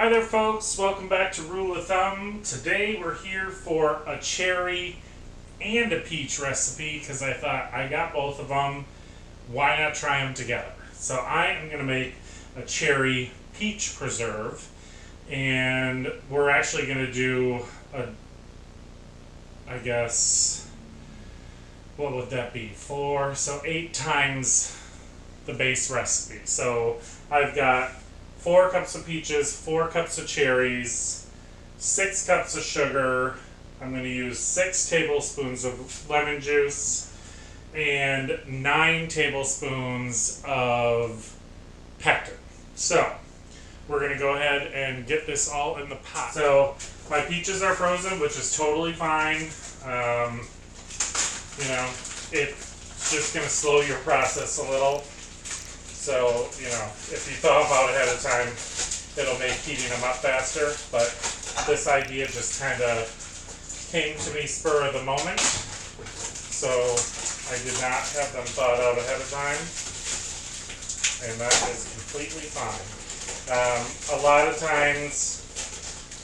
Hi there folks, welcome back to Rule of Thumb. Today we're here for a cherry and a peach recipe because I thought I got both of them, why not try them together? So I am going to make a cherry peach preserve, and we're actually going to do I guess, what would that be? 8 times the base recipe. So I've got 4 cups of peaches, 4 cups of cherries, 6 cups of sugar. I'm going to use 6 tablespoons of lemon juice and 9 tablespoons of pectin. So we're going to go ahead and get this all in the pot. So my peaches are frozen, which is totally fine. It's just going to slow your process a little. So, if you thaw them out ahead of time, it'll make heating them up faster. But this idea just kind of came to me spur of the moment. So I did not have them thawed out ahead of time. And that is completely fine. A lot of times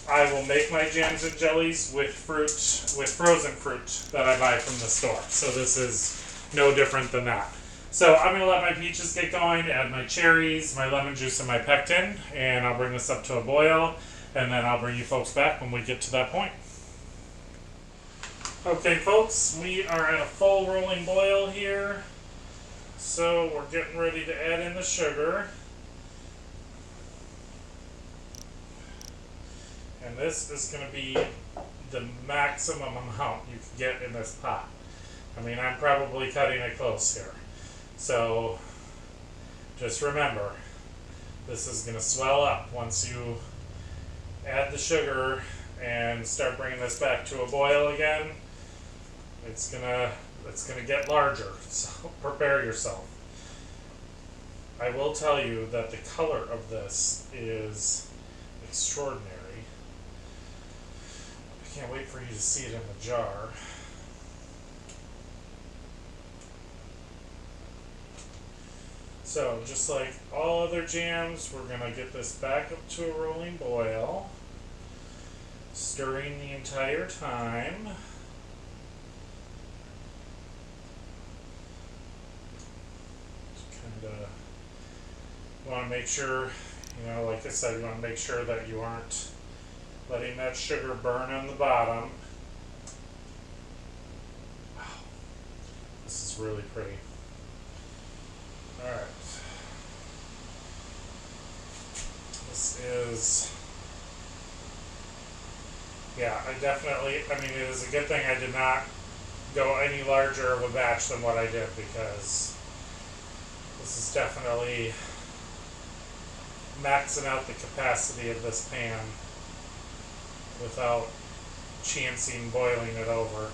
I will make my jams and jellies with frozen fruit that I buy from the store. So this is no different than that. So I'm going to let my peaches get going, add my cherries, my lemon juice, and my pectin, and I'll bring this up to a boil, and then I'll bring you folks back when we get to that point. Okay folks, we are at a full rolling boil here, so we're getting ready to add in the sugar. And this is going to be the maximum amount you can get in this pot. I mean, I'm probably cutting it close here. So just remember, this is going to swell up once you add the sugar and start bringing this back to a boil again. It's gonna get larger, so prepare yourself. I will tell you that the color of this is extraordinary. I can't wait for you to see it in the jar. So, just like all other jams, we're going to get this back up to a rolling boil, stirring the entire time. Kind of want to make sure, like I said, you want to make sure that you aren't letting that sugar burn on the bottom. Wow, this is really pretty. Alright. This is, it is a good thing I did not go any larger of a batch than what I did, because this is definitely maxing out the capacity of this pan without chancing boiling it over.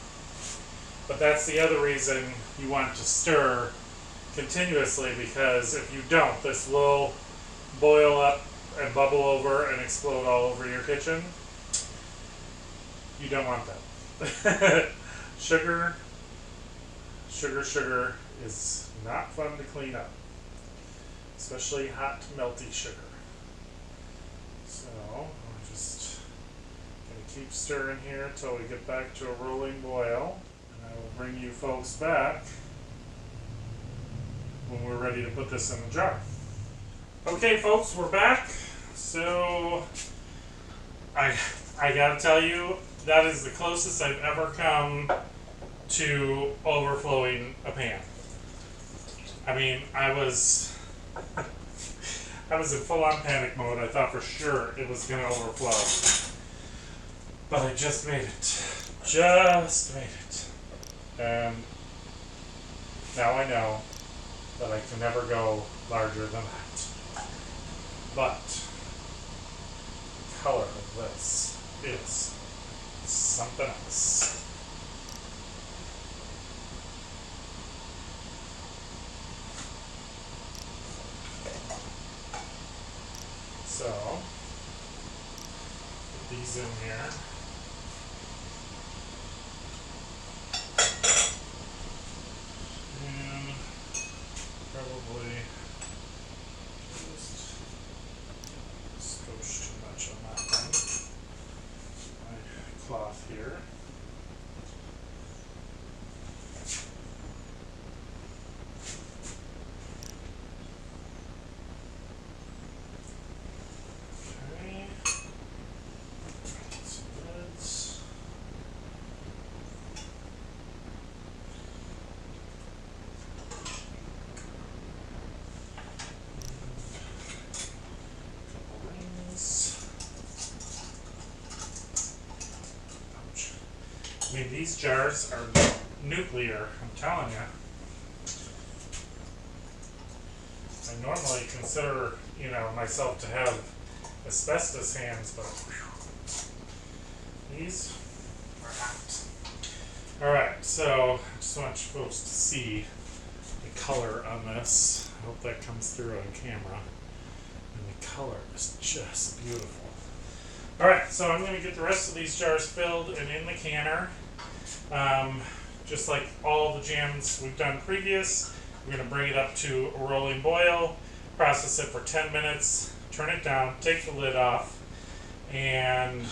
But that's the other reason you want to stir continuously, because if you don't, this will boil up and bubble over and explode all over your kitchen. You don't want that. Sugar is not fun to clean up, especially hot melty sugar. So we're just going to keep stirring here until we get back to a rolling boil, and I will bring you folks back when we're ready to put this in the jar. Okay folks, we're back. So I gotta tell you, that is the closest I've ever come to overflowing a pan. I mean, I was in full-on panic mode. I thought for sure it was gonna overflow, but I just made it. And now I know that I can never go larger than that. But the color of this is something else. So, put these in here. Probably just skosh too much on mean, these jars are nuclear, I'm telling you. I normally consider, you know, myself to have asbestos hands, but these are not. Alright, so I just want you folks to see the color on this. I hope that comes through on camera. And the color is just beautiful. Alright, so I'm going to get the rest of these jars filled and in the canner. Just like all the jams we've done previous, we're going to bring it up to a rolling boil, process it for 10 minutes, turn it down, take the lid off, and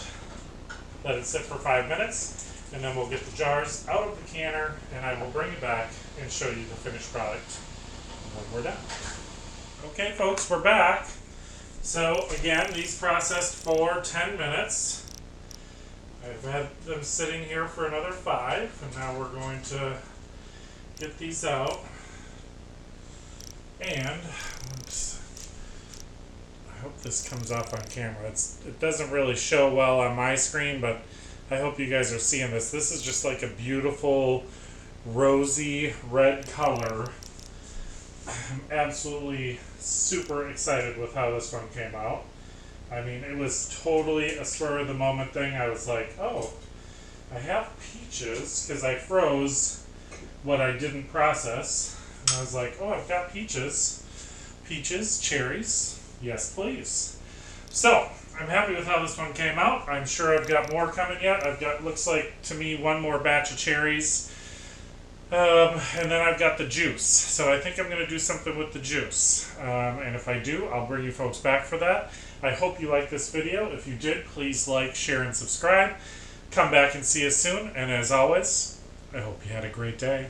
let it sit for 5 minutes. And then we'll get the jars out of the canner, and I will bring it back and show you the finished product when we're done. Okay, folks, we're back. So again, these processed for 10 minutes. I've had them sitting here for another 5, and now we're going to get these out. And I hope this comes off on camera. It doesn't really show well on my screen, but I hope you guys are seeing this. This is just like a beautiful rosy red color. I'm absolutely super excited with how this one came out. I mean, it was totally a spur of the moment thing. I was like, oh, I have peaches, because I froze what I didn't process. And I was like, oh, I've got peaches. Peaches, cherries, yes please. So, I'm happy with how this one came out. I'm sure I've got more coming yet. I've got, looks like to me, one more batch of cherries. And then I've got the juice. So I think I'm going to do something with the juice. And if I do, I'll bring you folks back for that. I hope you liked this video. If you did, please like, share, and subscribe. Come back and see us soon. And as always, I hope you had a great day.